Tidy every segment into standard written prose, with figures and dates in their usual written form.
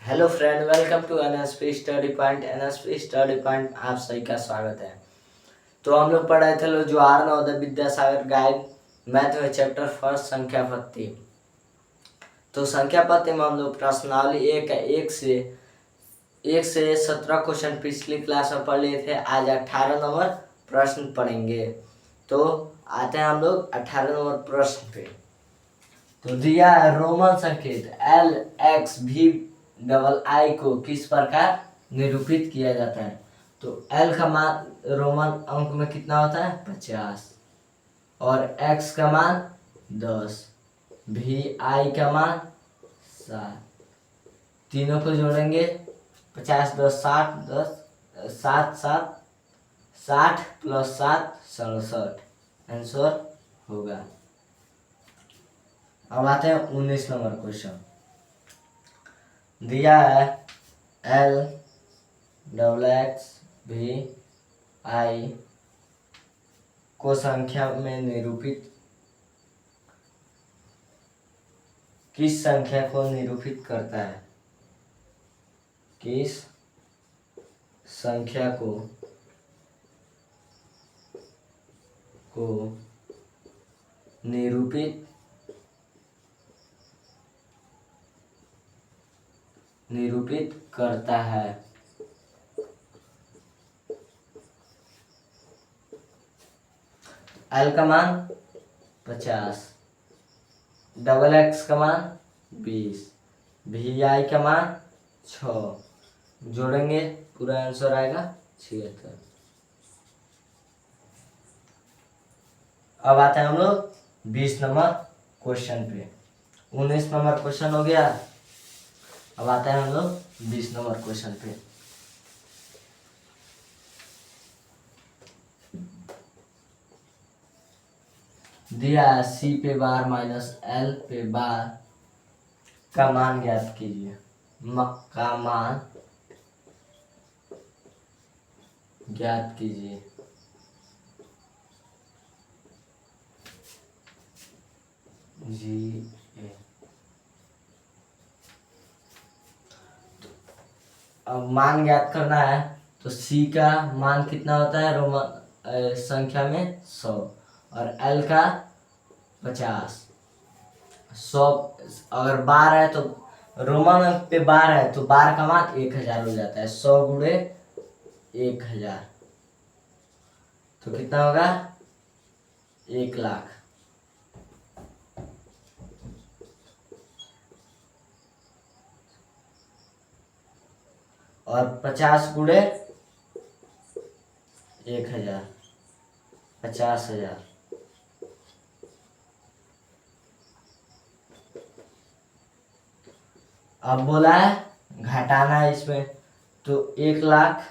Hello friend, welcome to NSP study point. NSP study point आप सभी का स्वागत है। तो हम लोग पढ़ रहे थे जो आर नवोदय विद्यासागर गाइड मैथ में चैप्टर फर्स्ट संख्या पत्ती। तो संख्या पत्ती में हम लोग प्रश्नावली एक से 17 क्वेश्चन पिछली क्लास में पढ़ लिए थे। आज 18 नंबर प्रश्न पढ़ेंगे। तो आते हैं हम लोग 18 नंबर प्रश्न पे। तो दिया है रोमन संकेत LXVII को किस प्रकार निरूपित किया जाता है। तो L का मान रोमन अंक में कितना होता है 50 और X का मान 10, VI का मान 7। तीनों को जोड़ेंगे 50 10 60 10 7 7 60 प्लस 7 67 आंसर होगा। अब आते हैं 19 नंबर क्वेश्चन। दिया है LXVI को संख्या में निरूपित किस संख्या को निरूपित करता है। किस संख्या को निरूपित करता है। L का मान 50, XX का मान 20, VI का मान 6, जोड़ेंगे पूरा आंसर आएगा 76। अब आते हैं हम लोग 20 नंबर क्वेश्चन पे। 19 नंबर क्वेश्चन हो गया। अब आते हैं हम लोग 20 नंबर क्वेश्चन पे। दिया C पे बार माइनस L पे बार का मान ज्ञात कीजिए। का मान ज्ञात कीजिए। जी अब मान ज्ञात करना है तो C का मान कितना होता है रोमन संख्या में 100 और L का 50। 100 अगर बार है तो रोमन अंक पे बार है तो बार का मान 1000 हो जाता है। 100 गुणे 1000 तो कितना होगा 1 लाख। और 50 गुणे 1000 50,000। अब बोला है घटाना है इसमें तो 1 लाख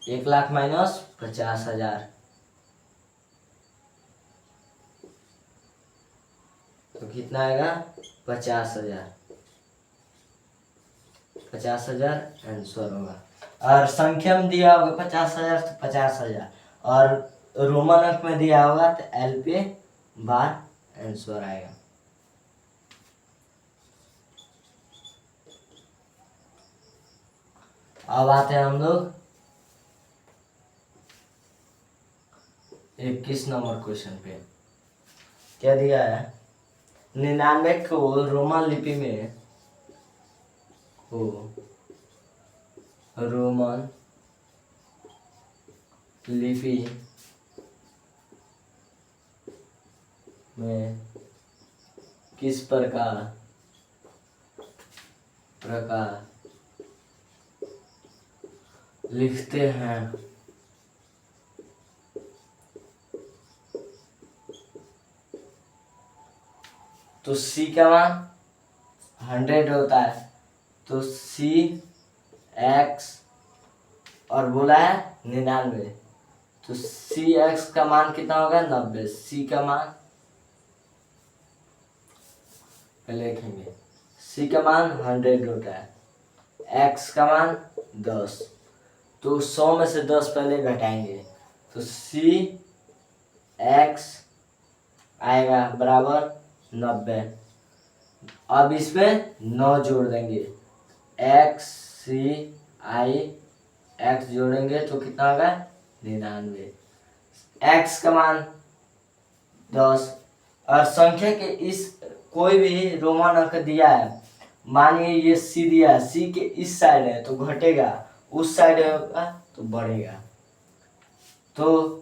1 लाख माइनस 50,000 तो कितना आएगा 50,000। 50,000 आंसर होगा। और संख्या में दिया होगा 50,000 तो 50,000 और रोमन अंक में दिया होगा तो L पे बार आंसर आएगा। अब आते हैं हम लोग 21 नंबर क्वेश्चन पे। क्या दिया है 99 को रोमन लिपि में रोमन लिपि में किस प्रकार लिखते हैं। तो C का मान 100 होता है तो CX और बोला है 99 तो CX का मान कितना होगा 90। C का मान पहले लिखेंगे। C का मान 100 होता है, X का मान 10 तो 100 में से 10 पहले घटाएंगे तो CX आएगा बराबर 90। अब इसमें 9 जोड़ देंगे, एक्स सी आई एक्स जोड़ेंगे तो कितना होगा 99। एक्स का मान 10 और संख्या के इस कोई भी रोमन अंक दिया है, मानिए ये सी दिया है, सी के इस साइड है तो घटेगा, उस साइड होगा तो बढ़ेगा। तो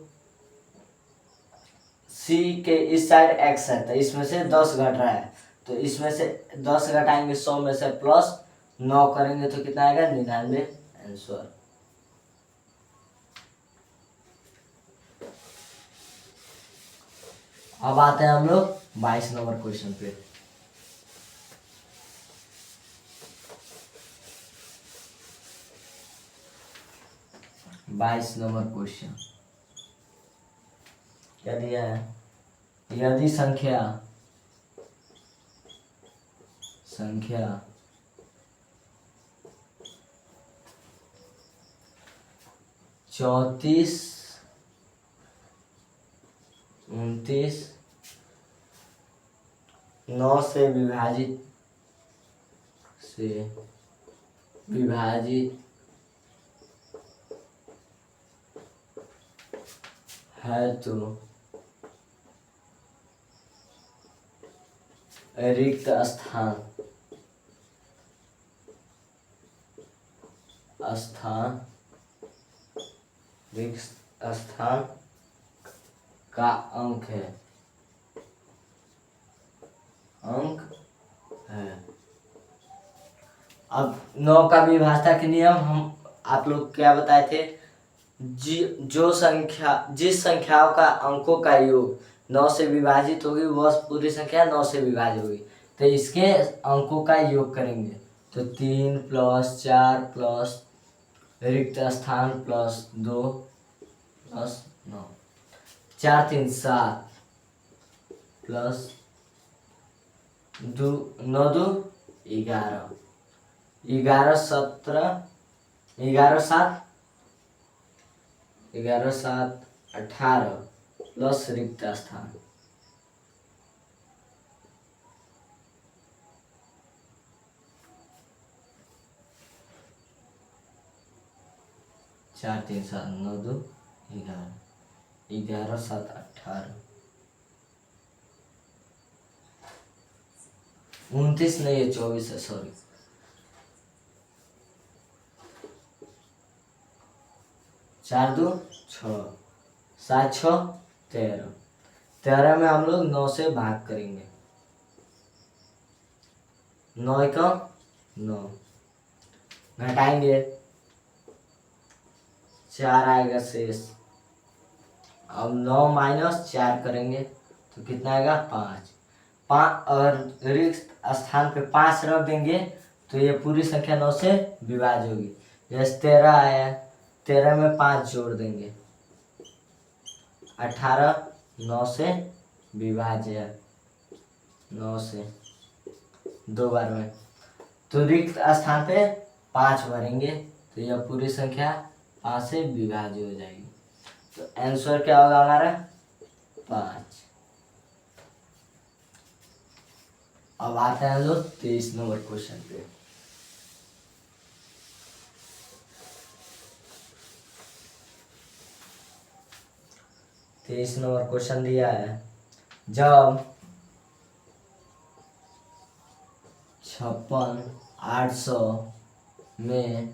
सी के इस साइड एक्स है तो इसमें से 10 घट रहा है, तो इसमें से 10 घटाएंगे 100 में से प्लस 9 करेंगे तो कितना आएगा 99 आंसर। अब आते हैं हम लोग 22 नंबर क्वेश्चन पे। बाईस नंबर क्वेश्चन क्या दिया है, यदि संख्या 34 29 9 से विभाजित है तो रिक्त स्थान का अंक है। अब 9 का विभाजता के नियम हम आप लोग क्या बताए थे, जिस संख्याओं का अंकों का योग 9 से विभाजित होगी वह पूरी संख्या 9 से विभाजित होगी, तो इसके अंकों का योग करेंगे तो 3 प्लस 4 प्लस रिक्त स्थान प्लस 2 प्लस 9, 4 3 7 प्लस 2 9 2 11 11 17 11 7 18 प्लस रिक्त स्थान 4 3 7 9 2 11 11 7 18 29 नहीं है 24 है, सॉरी 4 2 6 7 6 13 13 में हम लोग 9 से भाग करेंगे, 9 का 9 घटाएंगे 4 आएगा शेष। अब 9 माइनस 4 करेंगे तो कितना आएगा 5 और रिक्त स्थान पे 5 रख देंगे तो ये पूरी संख्या 9 से विभाज्य होगी। जैसे 13 आया, 13 में 5 जोड़ देंगे 18 9 से विभाज्य 9 से 2 बार में, तो रिक्त स्थान पे 5 भरेंगे तो यह पूरी संख्या 5 से विभाज्य हो जाएगी। तो आंसर क्या होगा हमारा 5। अब आते हैं लोग 23 नंबर क्वेश्चन पे। तेईस नंबर क्वेश्चन दिया है, जब 56 800 में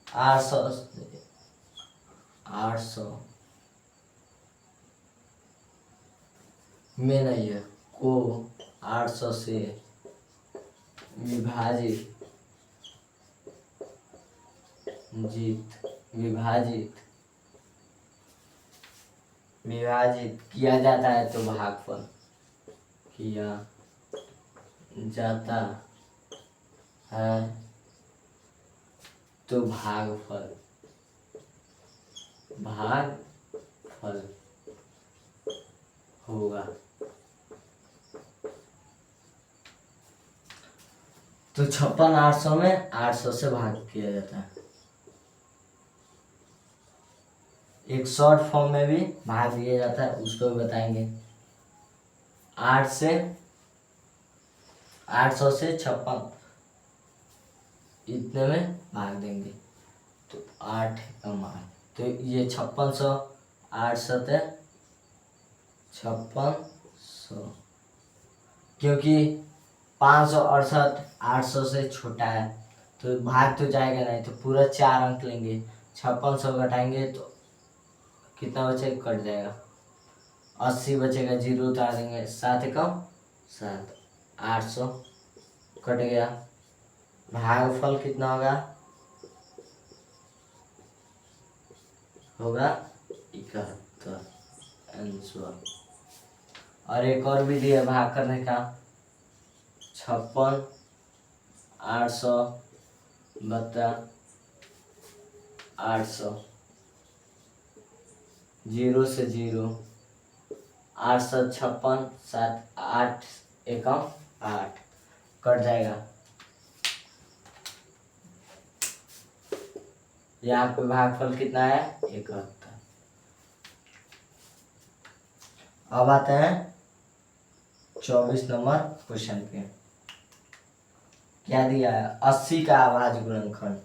800 में नहीं है को 800 से विभाजित किया जाता है तो भागफल किया जाता है तो भागफल होगा। तो 56 800 में 800 से भाग किया जाता है, एक शॉर्ट फॉर्म में भी भाग दिया जाता है, उसको भी बताएंगे। 800 से 56 इतने में भाग देंगे तो 8 कम 8, तो ये 5600, 8 5600, क्योंकि 568 800 से छोटा है तो भाग तो जाएगा नहीं, तो पूरा 4 अंक लेंगे, 5600 घटाएंगे तो कितना बचेगा, कट जाएगा, 80 बचेगा, 0 उतार देंगे, 7 कम 7, 800 कट गया। भागफल कितना होगा, 71 आंसर। और एक और विधि है भाग करने का, 56 800 बटा 800, 0 से 0, 856 7 8 एकम 8, कट जाएगा। यहाँ पे भागफल कितना है, 71। अब आते हैं 24 नंबर क्वेश्चन पे। क्या दिया है, 80 का अभाज्य गुणनखंड,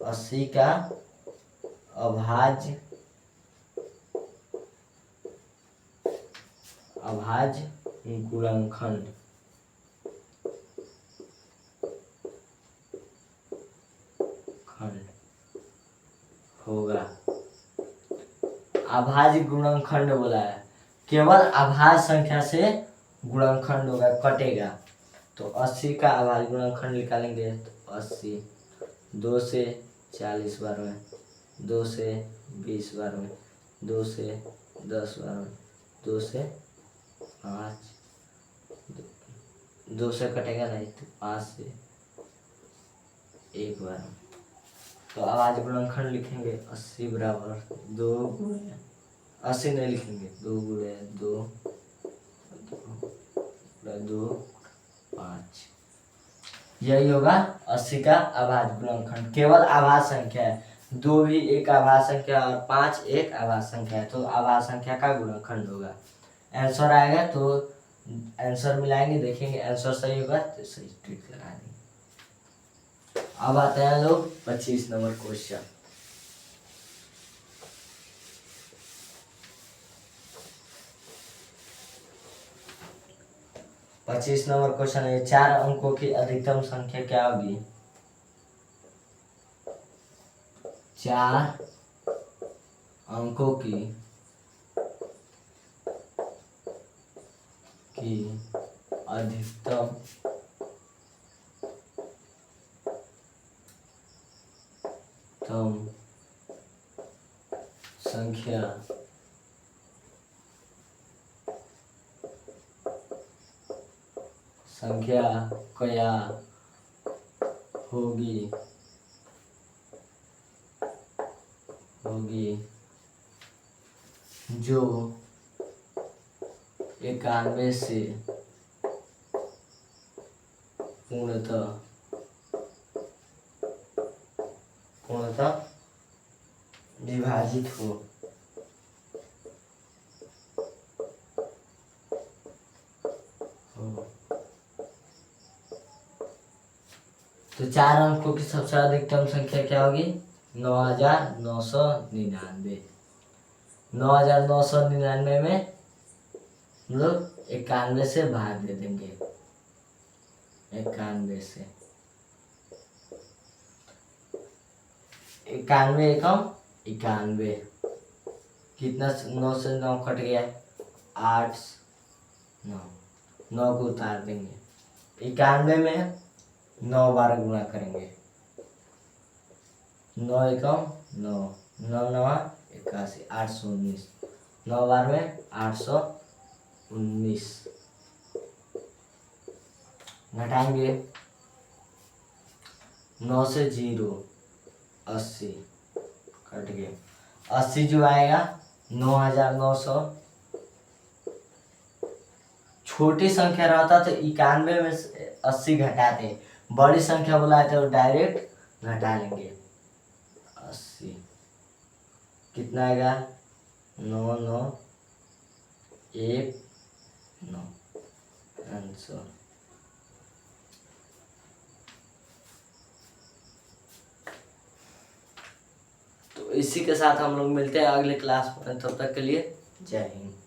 80 का अभाज्य गुणनखंड होगा। अभाज्य गुणनखंड बोला है, केवल अभाज्य संख्या से गुणनखंड होगा, कटेगा। तो 80 का अभाज्य गुणनखंड निकालेंगे तो 80, 2 से 40 बार में, 2 से 20 बार में, 2 से 10 बार में, 2 से 5, 2 से कटेगा नहीं तो 5 से 1 बार में। तो अभाज्य गुणनखंड लिखेंगे 80 बराबर 2 गुणे, 80 नहीं लिखेंगे, 2 गुणे 2 2 5, यही होगा 80 का अभाज्य गुणनखंड। केवल अभाज्य संख्या है, 2 भी एक अभाज्य संख्या और 5 एक अभाज्य संख्या है, तो अभाज्य संख्या का गुणनखंड होगा। आंसर आएगा तो आंसर मिलाएंगे, देखेंगे आंसर सही होगा तो सही ट्रिक लगा देंगे। अब आते हैं लोग 25 नंबर क्वेश्चन। पच्चीस नंबर क्वेश्चन है, 4 अंकों की अधिकतम संख्या क्या होगी, 4 अंकों की अधिकतम संख्या क्या होगी, जो 91 से पूर्णतः विभाजित हो। तो 4 अंकों की सबसे अधिकतम संख्या क्या होगी, 9999। 9999 में हम लोग 91 से भाग दे देंगे, 91 से 91 एकम 91, कितना 9 से 9 कट गया, 8 9 को उतार देंगे, 91 में 9 बार गुणा करेंगे, 9 एकम 9, 9 9 81, 819, 9 बार में 819, घटाएंगे 9 से 0 80, कट गए, 80 जो आएगा 9900। छोटी संख्या रहता तो 91 में 80 घटाते, बड़ी संख्या बुलाए तो डायरेक्ट घटा लेंगे 80, कितना आएगा 9 9 1 9 आंसर। तो इसी के साथ हम लोग मिलते हैं अगले क्लास में, तब तक के लिए जय हिंद।